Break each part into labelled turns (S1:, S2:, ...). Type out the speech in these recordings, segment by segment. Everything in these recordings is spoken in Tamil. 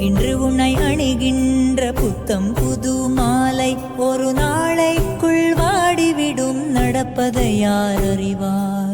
S1: இன்று உன்னை அணிகின்ற புத்தம் புது மாலை ஒரு நாளைக்குள் வாடிவிடும் நடப்பதை யார் அறிவார்?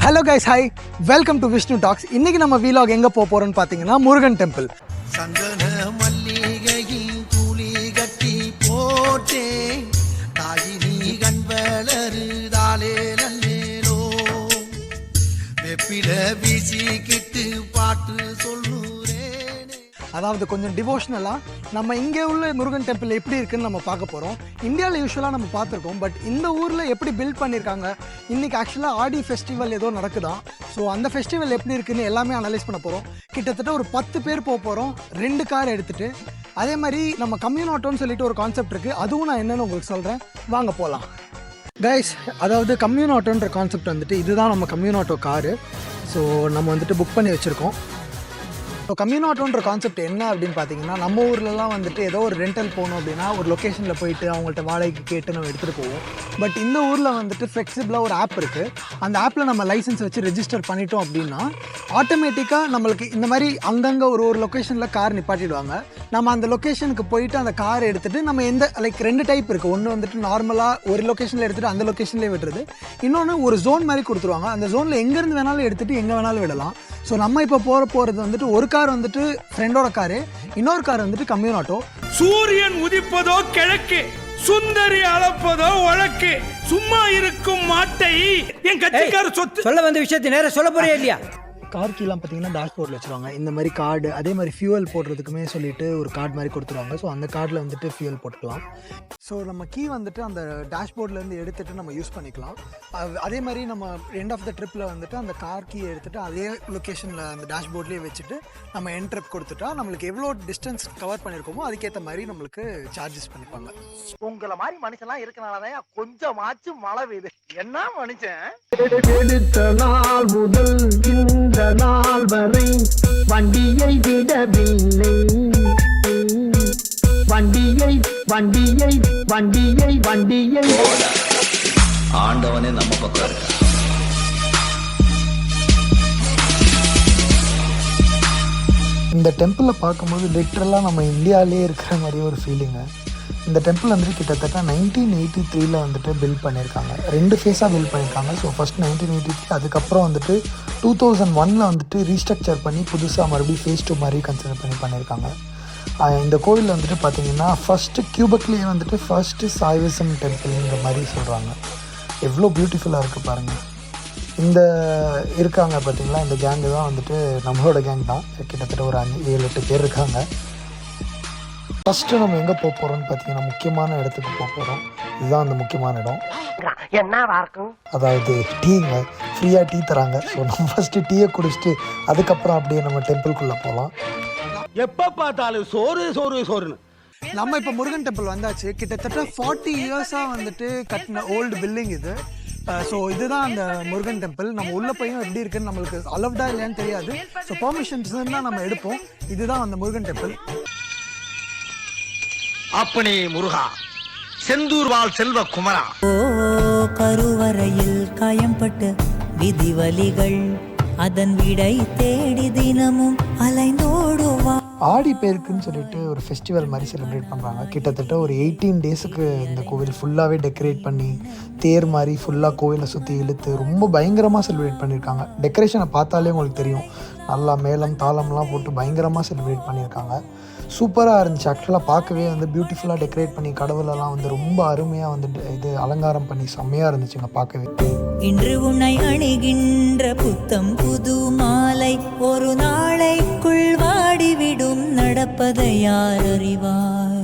S2: Hello guys, hi, welcome to Vishnu talks. இன்னைக்கு நம்ம வீலாக் எங்கே போக போகிறோம்னு பார்த்தீங்கன்னா முருகன் டெம்பிள்.
S3: சந்தன மல்லிகையின் துளி கட்டி போட்டே தாயினி கண் வளருதாலே நல்லேலோ வெப்பில வீசிக்கிட்டு பாட்டு சொல்லுறேனே.
S2: அதாவது கொஞ்சம் டிவோஷனலாக நம்ம இங்கே உள்ள முருகன் டெம்பிள் எப்படி இருக்குன்னு நம்ம பார்க்க போகிறோம். இந்தியாவில் யூஸ்வலாக நம்ம பார்த்துருக்கோம், பட் இந்த ஊரில் எப்படி பில்ட் பண்ணியிருக்காங்க. இன்றைக்கி ஆக்சுவலாக ஆடி ஃபெஸ்டிவல் ஏதோ நடக்குதான். ஸோ அந்த ஃபெஸ்டிவல் எப்படி இருக்குன்னு எல்லாமே அனலைஸ் பண்ண போகிறோம். கிட்டத்தட்ட ஒரு 10 பேர் போக போகிறோம், 2 கார் எடுத்துகிட்டு. அதே மாதிரி நம்ம கம்யூன் ஆட்டோன்னு சொல்லிட்டு ஒரு கான்செப்ட் இருக்குது, அதுவும் நான் என்னென்னு உங்களுக்கு சொல்கிறேன், வாங்க போகலாம். கைஸ், அதாவது கம்யூன் ஆட்டோன்ற கான்செப்ட் வந்துட்டு இதுதான் நம்ம கம்யூன் ஆட்டோ காரு. ஸோ நம்ம வந்துட்டு புக் பண்ணி வச்சுருக்கோம். ஸோ கம்யூன் ஆட்டோன்ற கான்செப்ட் என்ன அப்படின்னு பார்த்தீங்கன்னா, நம்ம ஊர்லலாம் வந்துட்டு ஏதோ ஒரு ரெண்டல் போகணும் அப்படின்னா ஒரு லொக்கேஷனில் போயிட்டு அவங்கள்ட்ட வாடகைக்கு கேட்டு நம்ம எடுத்துகிட்டு போவோம். பட் இந்த ஊரில் வந்துட்டு ஃப்ளெக்சிபிளாக ஒரு ஆப் இருக்குது. அந்த ஆப்பில் நம்ம லைசன்ஸ் வச்சு ரெஜிஸ்டர் பண்ணிட்டோம் அப்படின்னா ஆட்டோமேட்டிக்காக நம்மளுக்கு இந்த மாதிரி அங்கங்கே ஒரு லொக்கேஷனில் கார் நிப்பாட்டிடுவாங்க. நம்ம அந்த லொக்கேஷனுக்கு போயிட்டு அந்த கார் எடுத்துகிட்டு நம்ம எந்த லைக் 2 டைப் இருக்குது. ஒன்று வந்துட்டு நார்மலாக ஒரு லொக்கேஷனில் எடுத்துகிட்டு அந்த லொக்கேஷன்லேயே விடுறது. இன்னொன்று ஒரு ஜோன் மாதிரி கொடுத்துருவாங்க. அந்த ஜோனில் எங்கேருந்து வேணாலும் எடுத்துகிட்டு எங்கே வேணாலும் விடலாம். ஸோ நம்ம இப்போ போகிறது வந்துட்டு ஒரு கார் வந்துட்டு ஃப்ரெண்டோட காரு, இன்னொரு கார் வந்துட்டு கம்யூன் ஆட்டோ.
S4: சூரியன் உதிப்பதோ கிழக்கு, சுந்தரி அளப்பதோ வழக்கு, சும்மா இருக்கும் மாட்டை என் கட்சிக்கார சொத்து.
S5: சொல்ல வந்த விஷயத்தை நேரம் சொல்ல போறியா இல்லையா?
S2: கார் கீழெலாம் பார்த்தீங்கன்னா டேஷ்போர்டில் வச்சுருவாங்க. இந்த மாதிரி கார்டு, அதே மாதிரி ஃபியூவல் போடுறதுக்குமே சொல்லிட்டு ஒரு கார்டு மாதிரி கொடுத்துருவாங்க. ஸோ அந்த கார்டில் வந்துட்டு ஃபியூவல் போட்டுக்கலாம். ஸோ நம்ம கீ வந்துட்டு அந்த டேஷ்போர்ட்லேருந்து எடுத்துகிட்டு நம்ம யூஸ் பண்ணிக்கலாம். அதே மாதிரி நம்ம எண்ட் ஆஃப் த ட்ரிப்பில் வந்துட்டு அந்த கார் கீ எடுத்துகிட்டு அதே லொக்கேஷனில் அந்த டேஷ்போர்ட்லேயே வச்சுட்டு நம்ம என் ட்ரிப் கொடுத்துட்டா நம்மளுக்கு எவ்வளோ டிஸ்டன்ஸ் கவர் பண்ணியிருக்கோமோ அதுக்கேற்ற மாதிரி நம்மளுக்கு சார்ஜஸ் பண்ணிப்பாங்க.
S3: உங்களை மாதிரி மனுஷன்லாம் இருக்கனாலதான் கொஞ்சமாச்சும் மழை பெய்யுது. என்ன மனுஷன்
S6: எடுத்த நாள் முதல் இந்த நாள் வரை வண்டியை விடவில்லை. வண்டியை வண்டியை வண்டியை வண்டியை
S7: ஆண்டவனே நம்ம பக்கம் இருக்க.
S2: இந்த டெம்பிளில் பார்க்கும்போது லிட்ரலாக நம்ம இந்தியாவிலே இருக்கிற மாதிரி ஒரு ஃபீலிங்கு. இந்த டெம்பிள் வந்துட்டு கிட்டத்தட்ட 1983 வந்துட்டு பில்ட் பண்ணியிருக்காங்க. 2 ஃபேஸாக பில்ட் பண்ணியிருக்காங்க. ஸோ ஃபஸ்ட் 1983, அதுக்கப்புறம் வந்துட்டு 2001 வந்துட்டு ரீஸ்ட்ரக்சர் பண்ணி புதுசாக மறுபடியும் ஃபேஸ் 2 மாதிரி கன்சிடர் பண்ணியிருக்காங்க. இந்த கோவில் வந்துட்டு பார்த்திங்கன்னா ஃபஸ்ட்டு கியூபக்லேயே வந்துட்டு ஃபஸ்ட்டு சாய்விசம் டெம்பிள்ங்கிற மாதிரி சொல்கிறாங்க. எவ்வளோ பியூட்டிஃபுல்லாக இருக்குது பாருங்கள். இந்த இருக்காங்க பார்த்திங்களா, இந்த கேங்கு தான் வந்துட்டு நம்மளோட கேங் தான். கிட்டத்தட்ட ஒரு 5-7-8 பேர் இருக்காங்க. ஃபஸ்ட்டு நம்ம எங்கே போக போகிறோம்னு பார்த்தீங்கன்னா முக்கியமான இடத்துக்கு போக போகிறோம். இதுதான் அந்த முக்கியமான இடம். அதாவது டீங்க, ஃப்ரீயாக டீ தராங்க. ஸோ நம்ம ஃபஸ்ட்டு டீயை குடிச்சிட்டு அதுக்கப்புறம் அப்படியே நம்ம டெம்பிள்குள்ளே போகலாம்.
S4: எப்ப பார்த்தாலும் சோறு சோறு சோறுன்னு.
S2: நம்ம இப்போ முருகன் டெம்பிள் வந்தாச்சு. கிட்டத்தட்ட 40 இயர்ஸாக வந்துட்டு கட்டின ஓல்டு பில்டிங் இது. ஸோ இதுதான் அந்த முருகன் டெம்பிள். நம்ம உள்ள போயும் எப்படி இருக்குன்னு நம்மளுக்கு அலவ்டா இல்லையான்னு தெரியாது. ஸோ பெர்மிஷன்ஸ் தான் நம்ம எடுப்போம். இதுதான் அந்த முருகன் டெம்பிள்.
S3: அப்பனே முருகா, செந்தூர் வாழ் செல்வ குமரா.
S1: ஓ கருவறையில் காயம்பட்ட விதிவலிகள் அதன் விடை தேடி தினமும் அலைந்தோடுவா.
S2: ஆடி பேருக்குன்னு சொல்லிட்டு ஒரு ஃபெஸ்டிவல் மாதிரி செலிப்ரேட் பண்ணுறாங்க. கிட்டத்தட்ட ஒரு 18 டேஸுக்கு இந்த கோவில் ஃபுல்லாகவே டெக்கரேட் பண்ணி தேர் மாதிரி ஃபுல்லாக கோவிலை சுற்றி இழுத்து ரொம்ப பயங்கரமாக செலிப்ரேட் பண்ணியிருக்காங்க. டெக்கரேஷனை பார்த்தாலே உங்களுக்கு தெரியும், நல்லா மேளம் தாளம்லாம் போட்டு பயங்கரமாக செலிப்ரேட் பண்ணியிருக்காங்க. சூப்பராக இருந்துச்சு. ஆக்சுவலாக பார்க்கவே வந்து பியூட்டிஃபுல்லாக டெக்கரேட் பண்ணி கடவுளெல்லாம் வந்து ரொம்ப அருமையாக வந்து இது அலங்காரம் பண்ணி செம்மையாக இருந்துச்சுங்க பார்க்கவே.
S1: இன்று உன்னை அணிகின்ற புத்தம் புது மாலை ஒரு நாளைக்குள் வாடிவிடும் நடப்பதை யார் அறிவார்?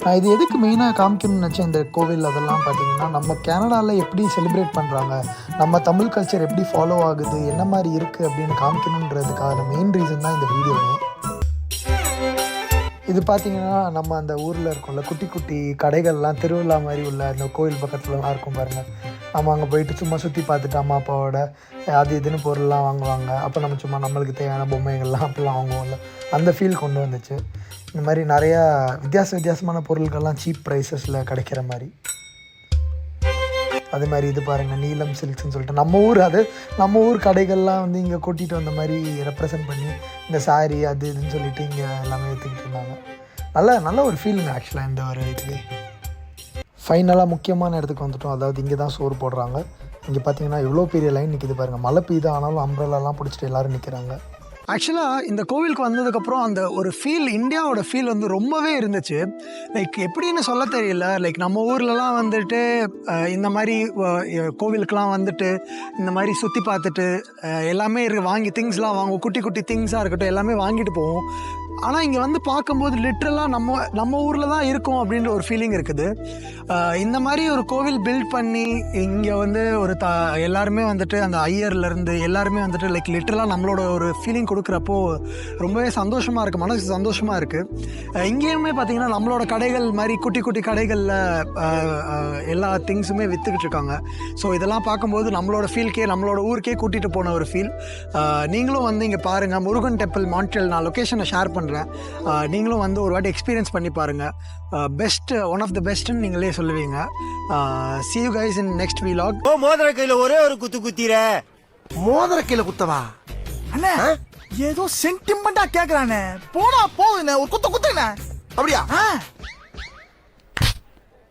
S2: நான் இது எதுக்கு மெயினாக காமிக்கணும்னு நினச்சேன் இந்த கோவில் அதெல்லாம் பார்த்தீங்கன்னா, நம்ம கனடாவில் எப்படி செலிப்ரேட் பண்ணுறாங்க, நம்ம தமிழ் கல்ச்சர் எப்படி ஃபாலோ ஆகுது, என்ன மாதிரி இருக்குது அப்படின்னு காமிக்கணுன்றதுக்கான மெயின் ரீசன் தான் இந்த வீடியோவே. இது பார்த்தீங்கன்னா நம்ம அந்த ஊரில் இருக்கோம்ல குட்டி குட்டி கடைகள்லாம் திருவிழா மாதிரி உள்ள அந்த கோவில் பக்கத்துலலாம் இருக்கும் பாருங்கள். நம்ம அங்கே போயிட்டு சும்மா சுற்றி பார்த்துட்டு அம்மா அப்பாவோட அது இதுன்னு பொருள்லாம் வாங்குவாங்க. அப்போ நம்ம சும்மா நம்மளுக்கு தேவையான பொம்மைகள்லாம் அப்படிலாம் வாங்குவோம்ல, அந்த ஃபீல் கொண்டு வந்துச்சு. இந்த மாதிரி நிறையா வித்தியாசமான பொருட்கள்லாம் சீப் ப்ரைஸஸில் கிடைக்கிற மாதிரி. அதே மாதிரி இது பாருங்கள் நீலம் சில்க்ஸ்ன்னு சொல்லிட்டு நம்ம ஊர் கடைகள்லாம் வந்து இங்கே கூட்டிகிட்டு வந்த மாதிரி ரெப்ரசன்ட் பண்ணி இந்த சாரீ அது இதுன்னு சொல்லிட்டு இங்கே எல்லாமே எடுத்துக்கிட்டு இருந்தாங்க. நல்ல ஒரு ஃபீலிங் ஆக்சுவலாக இந்த ஒரு இதுக்கு. ஃபைனலாக முக்கியமான இடத்துக்கு வந்துட்டோம். அதாவது இங்கே தான் சோறு போடுறாங்க. இங்கே பார்த்தீங்கன்னா எவ்வளோ பெரிய லைன் நிற்கிது பாருங்கள். மழை பெய்யுது ஆனாலும் அம்ப்ரெல்லாம் பிடிச்சிட்டு எல்லோரும் நிற்கிறாங்க. ஆக்சுவலாக இந்த கோவிலுக்கு வந்ததுக்கப்புறம் அந்த ஒரு ஃபீல், இந்தியாவோட ஃபீல் வந்து ரொம்பவே இருந்துச்சு. லைக் எப்படின்னு சொல்ல தெரியல. லைக் நம்ம ஊர்லலாம் வந்துட்டு இந்த மாதிரி கோவிலுக்கெலாம் வந்துட்டு இந்த மாதிரி சுற்றி பார்த்துட்டு எல்லாமே வாங்கி திங்ஸ்லாம் வாங்குவோம். குட்டி குட்டி திங்ஸாக இருக்கட்டும் எல்லாமே வாங்கிட்டு போவோம். ஆனால் இங்கே வந்து பார்க்கும்போது லிட்ரலாக நம்ம ஊரில் தான் இருக்கும் அப்படின்ற ஒரு ஃபீலிங் இருக்குது. இந்த மாதிரி ஒரு கோவில் பில்ட் பண்ணி இங்கே வந்து ஒரு எல்லாருமே வந்துட்டு அந்த ஐயர்லேருந்து எல்லாருமே வந்துட்டு லைக் லிட்ரலாக நம்மளோட ஒரு ஃபீலிங் கொடுக்குறப்போ ரொம்பவே சந்தோஷமாக இருக்குது, மனசு சந்தோஷமாக இருக்குது. இங்கேயுமே பார்த்திங்கன்னா நம்மளோட கடைகள் மாதிரி குட்டி குட்டி கடைகளில் எல்லா திங்ஸுமே விற்றுக்கிட்டு இருக்காங்க. ஸோ இதெல்லாம் பார்க்கும்போது நம்மளோட ஃபீல்கே நம்மளோட ஊருக்கே கூட்டிகிட்டு போன ஒரு ஃபீல். நீங்களும் வந்து இங்கே பாருங்கள், முருகன் டெம்பிள் மான்ட்ரியல். நான் லொக்கேஷனை ஷேர் பண்ணுறேன். நீங்களும் வந்து ஒரு வாட்டி எக்ஸ்பீரியன்ஸ் பண்ணி பாருங்கள். பெஸ்ட், ஒன் ஆஃப் த பெஸ்ட்னு நீங்களே சொல்லுவீங்க. see you guys in next vlog.
S5: மோதிர கையில ஒரே ஒரு குத்துற
S3: மோதிர கீழே குத்தவா அண்ணே? ஏதோ சென்டிமெண்டா கேக்குறானே, போனா போகுதுண்ணே, ஒரு குத்துண்ணே. அப்படியா?